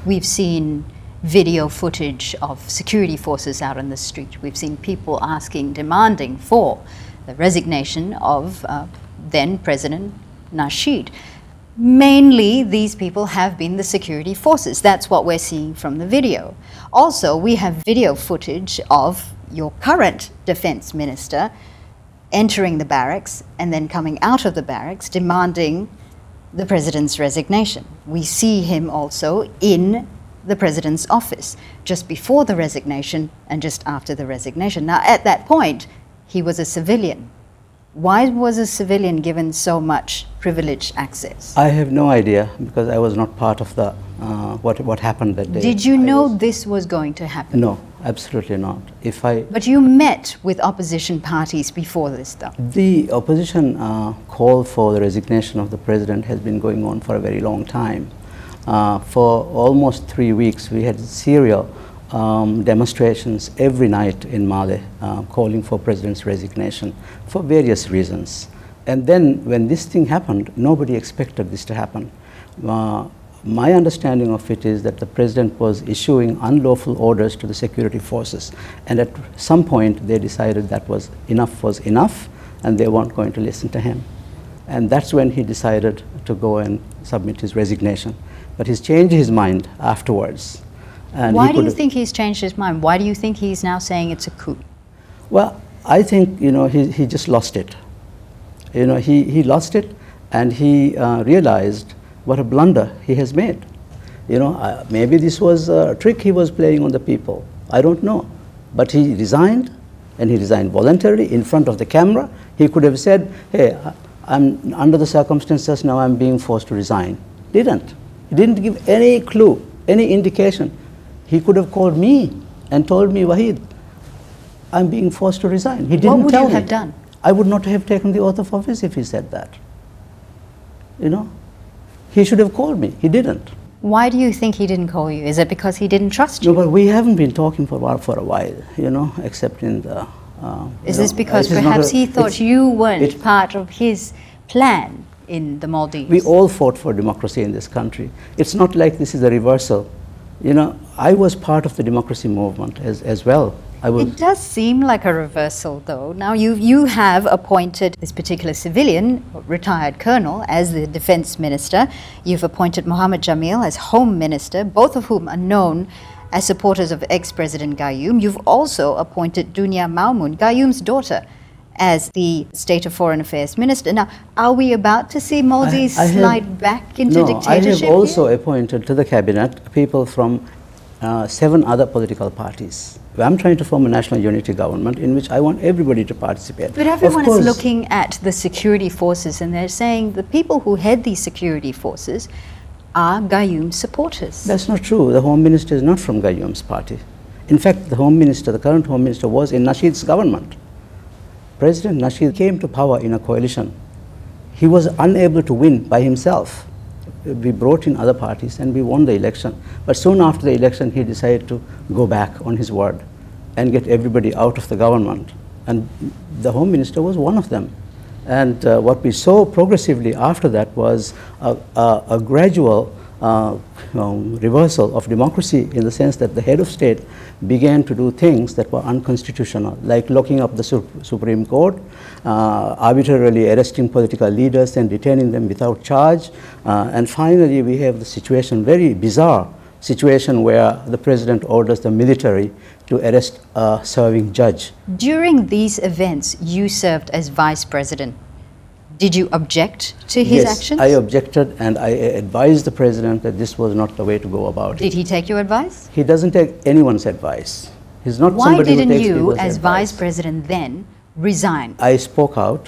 We've seen video footage of security forces out on the street. We've seen people asking, demanding for the resignation of then President Nasheed. Mainly, these people have been the security forces. That's what we're seeing from the video. Also, we have video footage of your current defense minister entering the barracks and then coming out of the barracks demanding the president's resignation. We see him also in the president's office just before the resignation and just after the resignation. Now, at that point, he was a civilian. Why was a civilian given so much privileged access? I have no idea, because I was not part of the what happened that day. Did you know this was going to happen? No, absolutely not. But you met with opposition parties before this, though. The opposition call for the resignation of the president has been going on for a very long time. For almost 3 weeks, we had serial demonstrations every night in Mali calling for president's resignation for various reasons. And then when this thing happened, nobody expected this to happen. My understanding of it is that the president was issuing unlawful orders to the security forces, and at some point they decided that was enough and they weren't going to listen to him. And that's when he decided to go and submit his resignation. But he's changed his mind afterwards. And why do you think he's changed his mind? Why do you think he's now saying it's a coup? Well, I think, he just lost it. He lost it, and he realized what a blunder he has made. Maybe this was a trick he was playing on the people. I don't know. But he resigned, and he resigned voluntarily in front of the camera. He could have said, hey, I'm under the circumstances now, I'm being forced to resign. Didn't. He didn't give any clue, any indication. He could have called me and told me, Wahid, I'm being forced to resign. He didn't tell me. What would you have done? I would not have taken the oath of office if he said that. He should have called me. He didn't. Why do you think he didn't call you? Is it because he didn't trust you? No, but we haven't been talking for a while, except in the... Is this because perhaps he thought you weren't part of his plan in the Maldives? We all fought for democracy in this country. It's not like this is a reversal. I was part of the democracy movement as well. It does seem like a reversal, though. Now, you have appointed this particular civilian, retired colonel, as the defense minister. You've appointed Mohammed Jamil as home minister, both of whom are known as supporters of ex-President Gayoom. You've also appointed Dunia Maumoon, Gayoom's daughter, as the State of Foreign Affairs Minister. Now, are we about to see Maldives slide back into dictatorship? I have also appointed to the cabinet people from 7 other political parties. I'm trying to form a national unity government in which I want everybody to participate. But everyone is looking at the security forces, and they're saying the people who head these security forces are Gayoom supporters. That's not true. The Home Minister is not from Gayoom's party. In fact, the current Home Minister was in Nasheed's government. President Nasheed came to power in a coalition. He was unable to win by himself. We brought in other parties and we won the election. But soon after the election, he decided to go back on his word and get everybody out of the government. And the Home Minister was one of them. And what we saw progressively after that was a gradual reversal of democracy, in the sense that the head of state began to do things that were unconstitutional, like locking up the Supreme Court, arbitrarily arresting political leaders and detaining them without charge. And finally, we have the situation, very bizarre situation, where the president orders the military to arrest a serving judge. During these events, you served as vice president. Did you object to his actions? Yes, I objected, and I advised the president that this was not the way to go about it. Did he take your advice? He doesn't take anyone's advice. He's not somebody who takes people's advice. Why didn't you, as vice president then, resign? I spoke out.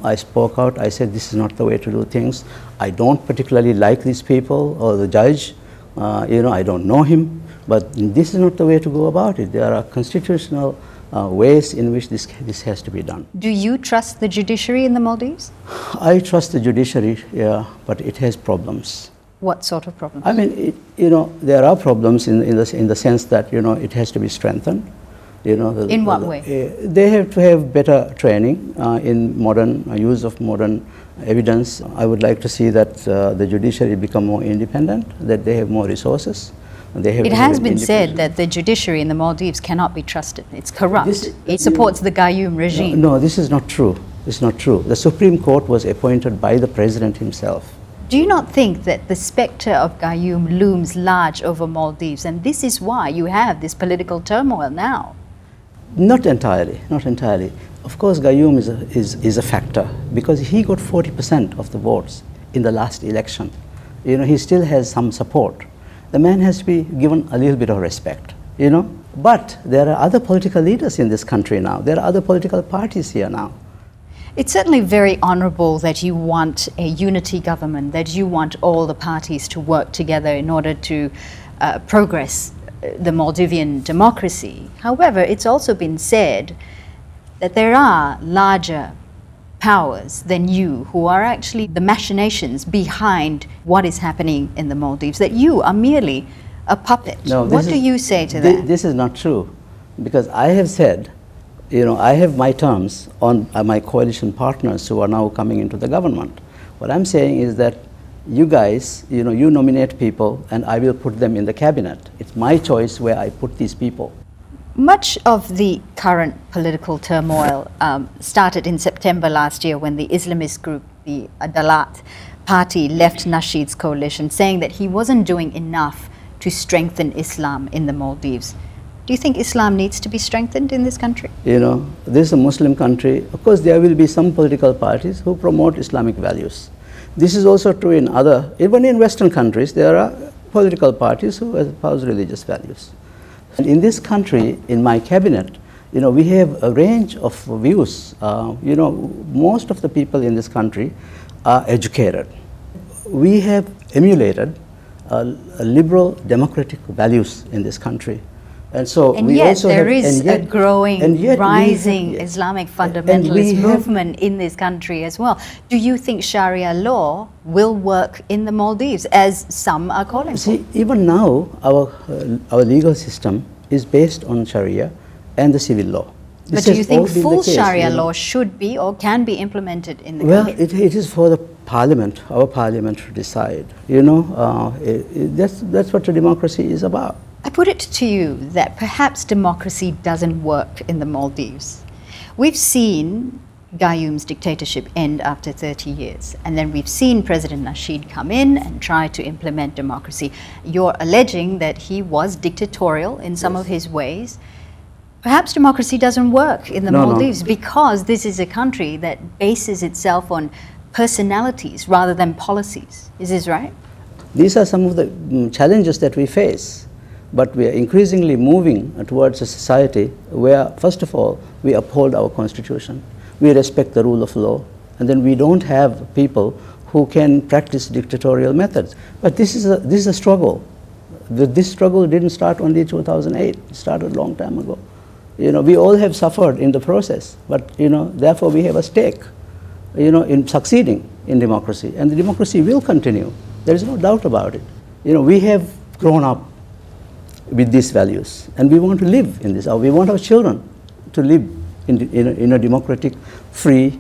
I said, this is not the way to do things. I don't particularly like these people or the judge. I don't know him, but this is not the way to go about it. There are constitutional ways in which this has to be done. Do you trust the judiciary in the Maldives? I trust the judiciary, yeah, but it has problems. What sort of problems? I mean, there are problems in the sense that, it has to be strengthened. In what way? They have to have better training in use of modern evidence. I would like to see that the judiciary become more independent, that they have more resources. They have It an has been said independent- that the judiciary in the Maldives cannot be trusted. It's corrupt. This- It supports the Gayoom regime. No, this is not true. It's not true. The Supreme Court was appointed by the president himself. Do you not think that the spectre of Gayoom looms large over Maldives, and this is why you have this political turmoil now? Not entirely, not entirely. Of course, Gayoom is a factor because he got 40% of the votes in the last election. You know, he still has some support. The man has to be given a little bit of respect, you know. But there are other political leaders in this country now. There are other political parties here now. It's certainly very honourable that you want a unity government, that you want all the parties to work together in order to progress the Maldivian democracy. However, it's also been said that there are larger powers than you who are actually the machinations behind what is happening in the Maldives, that you are merely a puppet. No, What do you say to that? This is not true, because I have said, you know, I have my terms on my coalition partners who are now coming into the government. What I'm saying is that you guys, you know, you nominate people and I will put them in the cabinet. It's my choice where I put these people. Much of the current political turmoil started in September last year when the Islamist group, the Adalat Party, left Nasheed's coalition, saying that he wasn't doing enough to strengthen Islam in the Maldives. Do you think Islam needs to be strengthened in this country? You know, this is a Muslim country. Of course, there will be some political parties who promote Islamic values. This is also true in other, even in Western countries, there are political parties who espouse religious values. And in this country, in my cabinet, you know, we have a range of views. You know, most of the people in this country are educated. We have emulated liberal democratic values in this country. And so And we yet also there have, is a growing, rising yes. Islamic And we fundamentalist have- movement in this country as well. Do you think Sharia law will work in the Maldives, as some are calling for? See, even now, our legal system is based on Sharia and the civil law. But This do has you think all been the full case, Sharia you know. law should be or can be implemented in the Well, country? it is for the parliament, our parliament to decide. You know, that's what a democracy is about. I put it to you that perhaps democracy doesn't work in the Maldives. We've seen Gayoom's dictatorship end after 30 years, and then we've seen President Nasheed come in and try to implement democracy. You're alleging that he was dictatorial in some of his ways. Perhaps democracy doesn't work in the Maldives because this is a country that bases itself on personalities rather than policies. Is this right? These are some of the challenges that we face. But we are increasingly moving towards a society where, first of all, we uphold our constitution, we respect the rule of law, and then we don't have people who can practice dictatorial methods. But this is a struggle. This struggle didn't start only in 2008. It started a long time ago. You know, we all have suffered in the process, but, you know, therefore we have a stake, you know, in succeeding in democracy. And the democracy will continue. There is no doubt about it. You know, we have grown up with these values, and we want to live in this, or we want our children to live in a democratic, free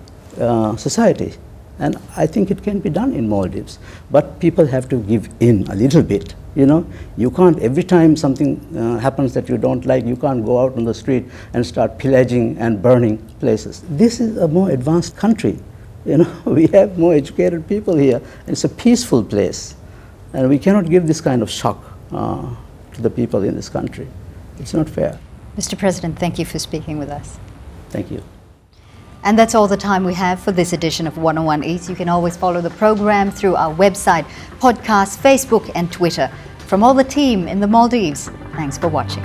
society. And I think it can be done in Maldives, but people have to give in a little bit. You know, you can't, every time something happens that you don't like, you can't go out on the street and start pillaging and burning places. This is a more advanced country. You know, we have more educated people here. It's a peaceful place, and we cannot give this kind of shock to the people in this country. It's not fair. Mr. President, thank you for speaking with us. Thank you. And that's all the time we have for this edition of 101 East. You can always follow the program through our website, podcast, Facebook, and Twitter. From all the team in the Maldives, thanks for watching.